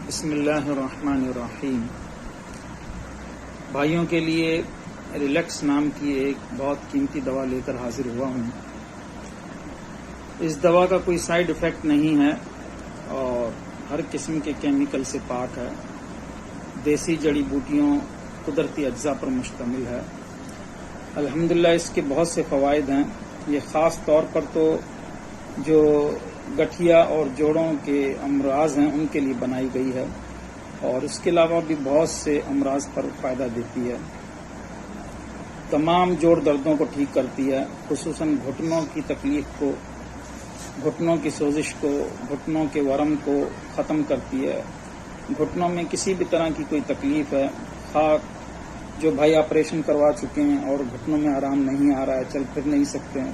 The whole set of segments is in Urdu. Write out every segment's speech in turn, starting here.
بسم اللہ الرحمن الرحیم۔ بھائیوں کے لیے ریلیکس نام کی ایک بہت قیمتی دوا لے کر حاضر ہوا ہوں۔ اس دوا کا کوئی سائیڈ ایفیکٹ نہیں ہے اور ہر قسم کے کیمیکل سے پاک ہے، دیسی جڑی بوٹیوں قدرتی اجزاء پر مشتمل ہے۔ الحمدللہ اس کے بہت سے فوائد ہیں۔ یہ خاص طور پر تو جو گٹھیا اور جوڑوں کے امراض ہیں ان کے لیے بنائی گئی ہے، اور اس کے علاوہ بھی بہت سے امراض پر فائدہ دیتی ہے۔ تمام جوڑ دردوں کو ٹھیک کرتی ہے، خصوصاً گھٹنوں کی تکلیف کو، گھٹنوں کی سوزش کو، گھٹنوں کے ورم کو ختم کرتی ہے۔ گھٹنوں میں کسی بھی طرح کی کوئی تکلیف ہے، خاص جو بھائی آپریشن کروا چکے ہیں اور گھٹنوں میں آرام نہیں آ رہا ہے، چل پھر نہیں سکتے ہیں،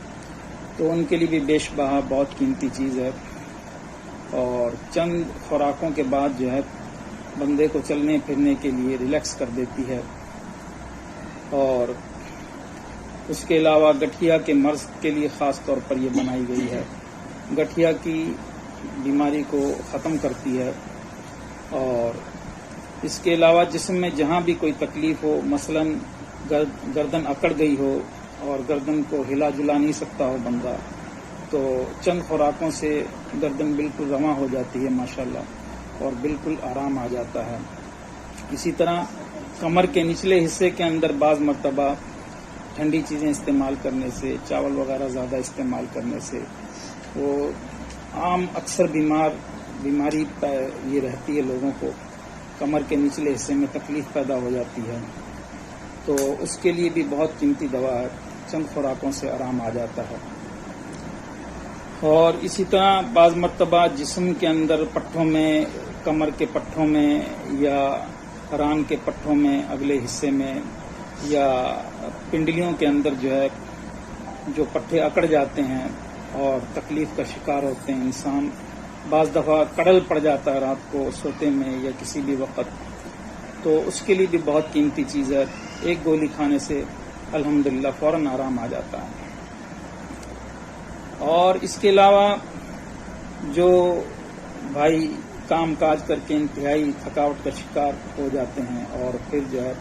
تو ان کے لیے بھی بیش بہا بہت قیمتی چیز ہے، اور چند خوراکوں کے بعد جو ہے بندے کو چلنے پھرنے کے لیے ریلیکس کر دیتی ہے۔ اور اس کے علاوہ گٹھیا کے مرض کے لیے خاص طور پر یہ بنائی گئی ہے۔ گٹھیا کی بیماری کو ختم کرتی ہے، اور اس کے علاوہ جسم میں جہاں بھی کوئی تکلیف ہو، مثلاً گردن اکڑ گئی ہو اور گردن کو ہلا جلا نہیں سکتا ہو بندہ، تو چند خوراکوں سے گردن بالکل رواں ہو جاتی ہے ماشاءاللہ، اور بالکل آرام آ جاتا ہے۔ اسی طرح کمر کے نچلے حصے کے اندر بعض مرتبہ ٹھنڈی چیزیں استعمال کرنے سے، چاول وغیرہ زیادہ استعمال کرنے سے، وہ عام اکثر بیماری یہ رہتی ہے لوگوں کو، کمر کے نچلے حصے میں تکلیف پیدا ہو جاتی ہے، تو اس کے لیے بھی بہت قیمتی دوا ہے، چند خوراکوں سے آرام آ جاتا ہے۔ اور اسی طرح بعض مرتبہ جسم کے اندر پٹھوں میں، کمر کے پٹھوں میں یا ران کے پٹھوں میں اگلے حصے میں یا پنڈلیوں کے اندر جو ہے جو پٹھے اکڑ جاتے ہیں اور تکلیف کا شکار ہوتے ہیں انسان، بعض دفعہ کڑل پڑ جاتا ہے رات کو سوتے میں یا کسی بھی وقت، تو اس کے لیے بھی بہت قیمتی چیز ہے۔ ایک گولی کھانے سے الحمدللہ فوراً آرام آ جاتا ہے۔ اور اس کے علاوہ جو بھائی کام کاج کر کے انتہائی تھکاوٹ کا شکار ہو جاتے ہیں اور پھر جو ہے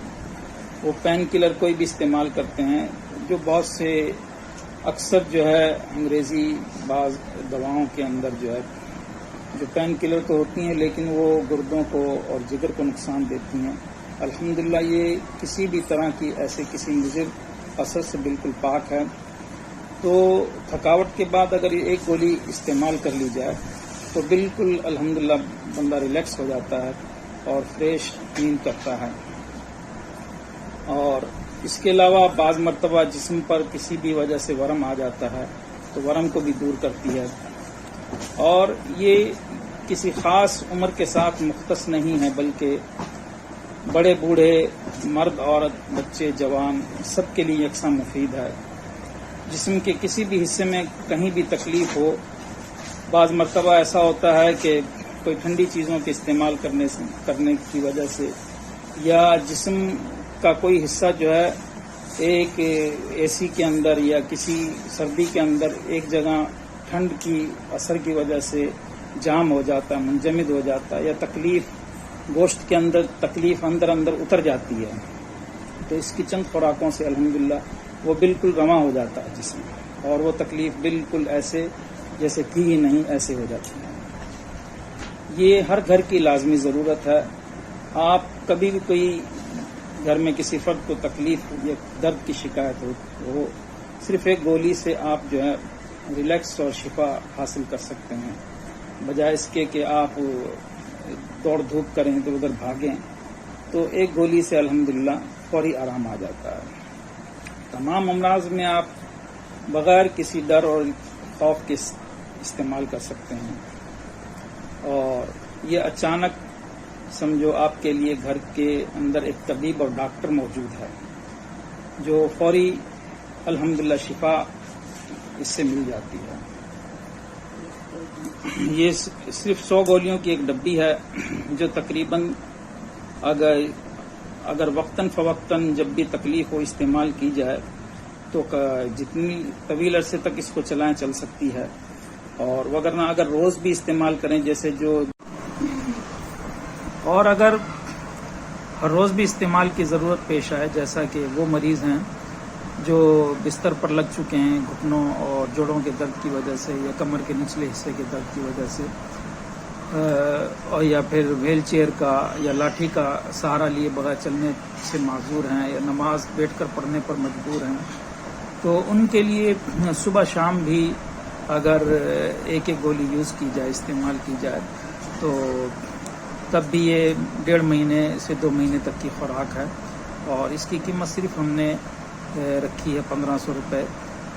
وہ پین کلر کوئی بھی استعمال کرتے ہیں، جو بہت سے اکثر جو ہے انگریزی بعض دواؤں کے اندر جو ہے جو پین کلر تو ہوتی ہیں لیکن وہ گردوں کو اور جگر کو نقصان دیتی ہیں، الحمدللہ یہ کسی بھی طرح کی ایسے کسی مضر اثر سے بالکل پاک ہے۔ تو تھکاوٹ کے بعد اگر یہ ایک گولی استعمال کر لی جائے تو بالکل الحمدللہ بندہ ریلیکس ہو جاتا ہے اور فریش نیند کرتا ہے۔ اور اس کے علاوہ بعض مرتبہ جسم پر کسی بھی وجہ سے ورم آ جاتا ہے تو ورم کو بھی دور کرتی ہے، اور یہ کسی خاص عمر کے ساتھ مختص نہیں ہے، بلکہ بڑے بوڑھے، مرد عورت، بچے جوان سب کے لیے یکساں مفید ہے۔ جسم کے کسی بھی حصے میں کہیں بھی تکلیف ہو، بعض مرتبہ ایسا ہوتا ہے کہ کوئی ٹھنڈی چیزوں کے استعمال کرنے کی وجہ سے، یا جسم کا کوئی حصہ جو ہے ایک اے سی کے اندر یا کسی سردی کے اندر ایک جگہ ٹھنڈ کی اثر کی وجہ سے جام ہو جاتا ہے، منجمد ہو جاتا ہے، یا تکلیف گوشت کے اندر تکلیف اندر اتر جاتی ہے، تو اس کی چند خوراکوں سے الحمدللہ وہ بالکل رواں ہو جاتا ہے جسم، اور وہ تکلیف بالکل ایسے جیسے تھی ہی نہیں ایسے ہو جاتی ہے۔ یہ ہر گھر کی لازمی ضرورت ہے۔ آپ کبھی بھی کوئی گھر میں کسی فرد کو تکلیف یا درد کی شکایت ہو، صرف ایک گولی سے آپ جو ہے ریلیکس اور شفا حاصل کر سکتے ہیں، بجائے اس کے کہ آپ دوڑ دھوپ کریں، ادھر ادھر بھاگیں، تو ایک گولی سے الحمدللہ فوری آرام آ جاتا ہے۔ تمام امراض میں آپ بغیر کسی ڈر اور خوف کے استعمال کر سکتے ہیں، اور یہ اچانک سمجھو آپ کے لیے گھر کے اندر ایک طبیب اور ڈاکٹر موجود ہے جو فوری الحمدللہ شفا اس سے مل جاتی ہے۔ یہ صرف 100 گولیوں کی ایک ڈبی ہے، جو تقریباً اگر وقتاً فوقتاً جب بھی تکلیف ہو استعمال کی جائے تو جتنی طویل عرصے تک اس کو چل سکتی ہے، اور وگرنہ اگر روز بھی استعمال کریں، جیسے جو اور اگر ہر روز بھی استعمال کی ضرورت پیش آئے، جیسا کہ وہ مریض ہیں جو بستر پر لگ چکے ہیں گھٹنوں اور جوڑوں کے درد کی وجہ سے، یا کمر کے نچلے حصے کے درد کی وجہ سے، اور یا پھر ویل چیئر کا یا لاٹھی کا سہارا لیے بغیر چلنے سے معذور ہیں، یا نماز بیٹھ کر پڑھنے پر مجبور ہیں، تو ان کے لیے صبح شام بھی اگر ایک گولی یوز کی جائے، استعمال کی جائے، تو تب بھی یہ 1.5 مہینے سے 2 مہینے تک کی خوراک ہے، اور اس کی قیمت صرف ہم نے رکھی ہے 1500 روپے،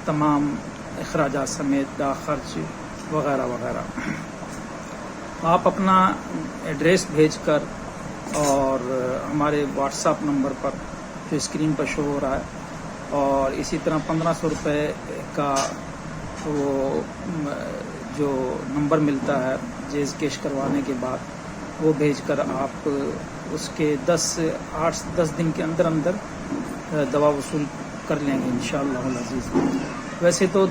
تمام اخراجات سمیت، ڈاک خرچ وغیرہ وغیرہ۔ آپ اپنا ایڈریس بھیج کر اور ہمارے واٹس ایپ نمبر پر جو اسکرین پر شو ہو رہا ہے، اور اسی طرح 1500 روپے کا وہ جو نمبر ملتا ہے جیز کیش کروانے کے بعد، وہ بھیج کر آپ اس کے 10 دن کے اندر دوا وصول کر لیں گے انشاءاللہ العزیز۔ ویسے تو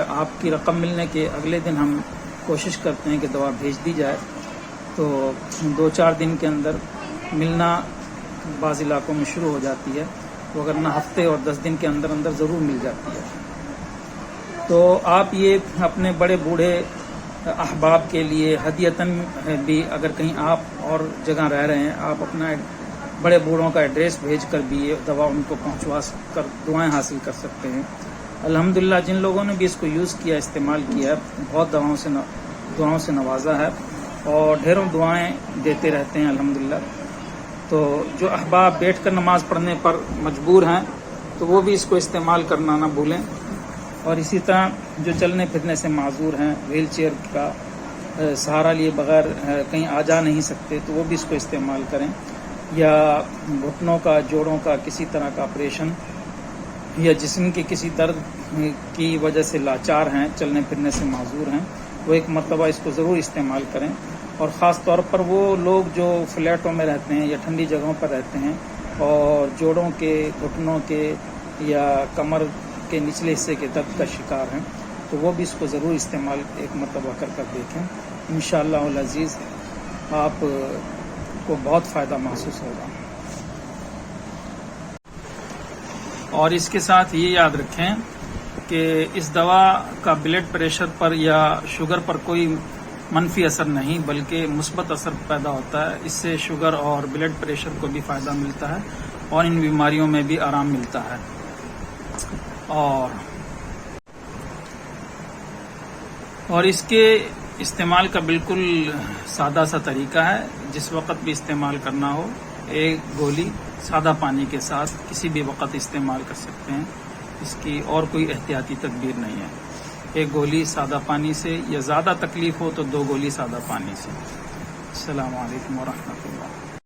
آپ کی رقم ملنے کے اگلے دن ہم کوشش کرتے ہیں کہ دوا بھیج دی جائے، تو 2-4 دن کے اندر ملنا بعض علاقوں میں شروع ہو جاتی ہے، وگرنہ ہفتے اور 10 دن کے اندر ضرور مل جاتی ہے۔ تو آپ یہ اپنے بڑے بوڑھے احباب کے لیے ہدیتاً بھی، اگر کہیں آپ اور جگہ رہ رہے ہیں، آپ اپنا بڑے بوڑھوں کا ایڈریس بھیج کر بھی یہ دوا ان کو پہنچوا کر دعائیں حاصل کر سکتے ہیں۔ الحمدللہ جن لوگوں نے بھی اس کو یوز کیا، استعمال کیا، بہت دعاؤں سے نوازا ہے، اور ڈھیروں دعائیں دیتے رہتے ہیں الحمدللہ۔ تو جو احباب بیٹھ کر نماز پڑھنے پر مجبور ہیں، تو وہ بھی اس کو استعمال کرنا نہ بھولیں، اور اسی طرح جو چلنے پھرنے سے معذور ہیں، ویل چیئر کا سہارا لیے بغیر کہیں آ جا نہیں سکتے، تو وہ بھی اس کو استعمال کریں، یا گھٹنوں کا، جوڑوں کا کسی طرح کا آپریشن، یا جسم کے کسی درد کی وجہ سے لاچار ہیں، چلنے پھرنے سے معذور ہیں، وہ ایک مرتبہ اس کو ضرور استعمال کریں۔ اور خاص طور پر وہ لوگ جو فلیٹوں میں رہتے ہیں یا ٹھنڈی جگہوں پر رہتے ہیں، اور جوڑوں کے، گھٹنوں کے یا کمر کے نچلے حصے کے درد کا شکار ہیں، تو وہ بھی اس کو ضرور استعمال ایک مرتبہ کر دیکھیں، انشاءاللہ العزیز آپ کو بہت فائدہ محسوس ہوگا۔ اور اس کے ساتھ یہ یاد رکھیں کہ اس دوا کا بلڈ پریشر پر یا شوگر پر کوئی منفی اثر نہیں، بلکہ مثبت اثر پیدا ہوتا ہے۔ اس سے شوگر اور بلڈ پریشر کو بھی فائدہ ملتا ہے، اور ان بیماریوں میں بھی آرام ملتا ہے۔ اور اس کے استعمال کا بالکل سادہ سا طریقہ ہے، جس وقت بھی استعمال کرنا ہو، ایک گولی سادہ پانی کے ساتھ کسی بھی وقت استعمال کر سکتے ہیں، اس کی اور کوئی احتیاطی تدبیر نہیں ہے۔ ایک گولی سادہ پانی سے، یا زیادہ تکلیف ہو تو 2 گولی سادہ پانی سے۔ السلام علیکم ورحمۃ اللہ۔